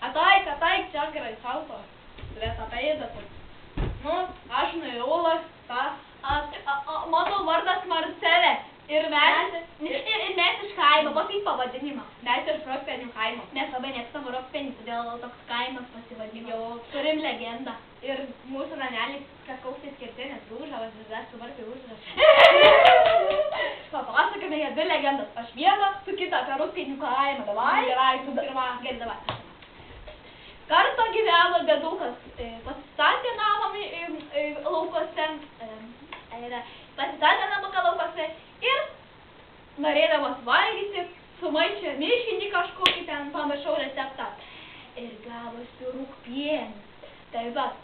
Ataik, čia gerai salto. Turėtų apeidas. Nu, aš nuėjau, mano vardas Marcelė. Ir mes iš kaimo, pasakyk pavadinimą. Mes iš Rokpenių kaimo. Mes labai mėgstam Rokpenį, todėl toks kaimas pasivadino. Jau turim legendą. Ir mūsų namelis kažkoks išskirtinis Rūžavas, vis su vartai Rūžavas. Papasakome jie dvi legendas. Aš vieną su kita apie Rokpenių kaimą. Davai? Gerai, tu pirma. Gerai, davai. Kartą gyveno dėdukas, pasistatė namą laukose, ir norėdamas valgyti, sumaišė mišinį kažkokį ten, pamiršau receptą. Ir gavosi rūgpienis. Tai vat,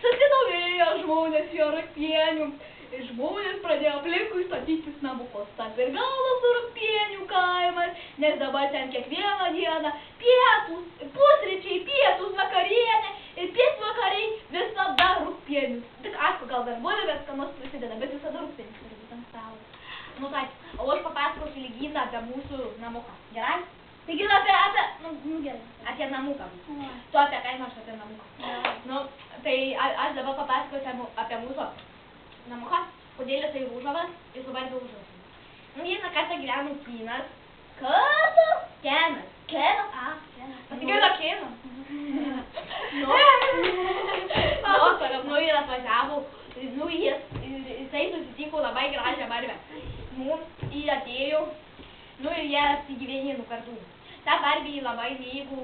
susidomėjo žmonės jo rūgpienių. Ir žmonės pradėjo aplinkui statytis namukus. Tad ir galas Rokpenių kaimas, nes dabar ten kiekvieną dieną pietus, pusryčiai, pietus, vakarienė ir pietvakariai visada Rokpenius. Tik aišku, gal dar buvo, bet ką nors prisideda, bet visada Rokpenius turi būti ant stalo. Nu taip, o aš papasakosiu legendą apie mūsų namuką. Gerai? Taigi apie namuką. Tu apie kaimą, aš apie namuką. Nu, tai aš dabar papasakosiu apie mūsų namuką, kodėl jisai Rūžavas ir su vardu Rūžavas. Nu, vieną kartą gyveno Kinas. Kartą? Kenas. Pasigirdo Kinas. Nu, ir atvažiavo, nu, jisai susitiko labai gražią barbę. Nu, jį atėjo, nu, ir jie apsigyvenino kartu. Ta barbė labai mėgo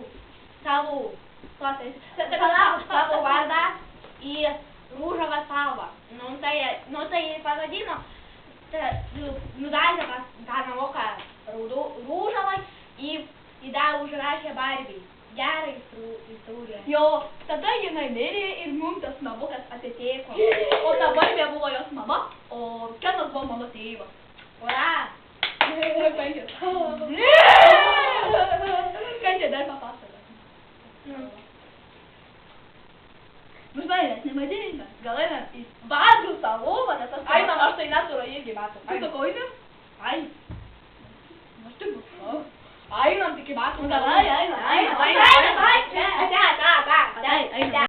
savo vardą į Rūžavą spalvą. Nu, tai pavadino, nudažė tą namuką Rūžavai į dar užrašė Barbį. Gerą istoriją. Jo, tada jinai mirė ir mums tas namukas atiteko. O ta Barbė buvo jos mama, o Kenas buvo mano tėvas. Ura! Ką čia dar papasakoti? Nu, žinai, nes nemadingas. Gal einam į Badžių salomą, nes einam, aš tai neturiu irgi batų. Tu sakau, einam? Ai. Aš tik bus. Einam tik į Badžių salomą. Einam.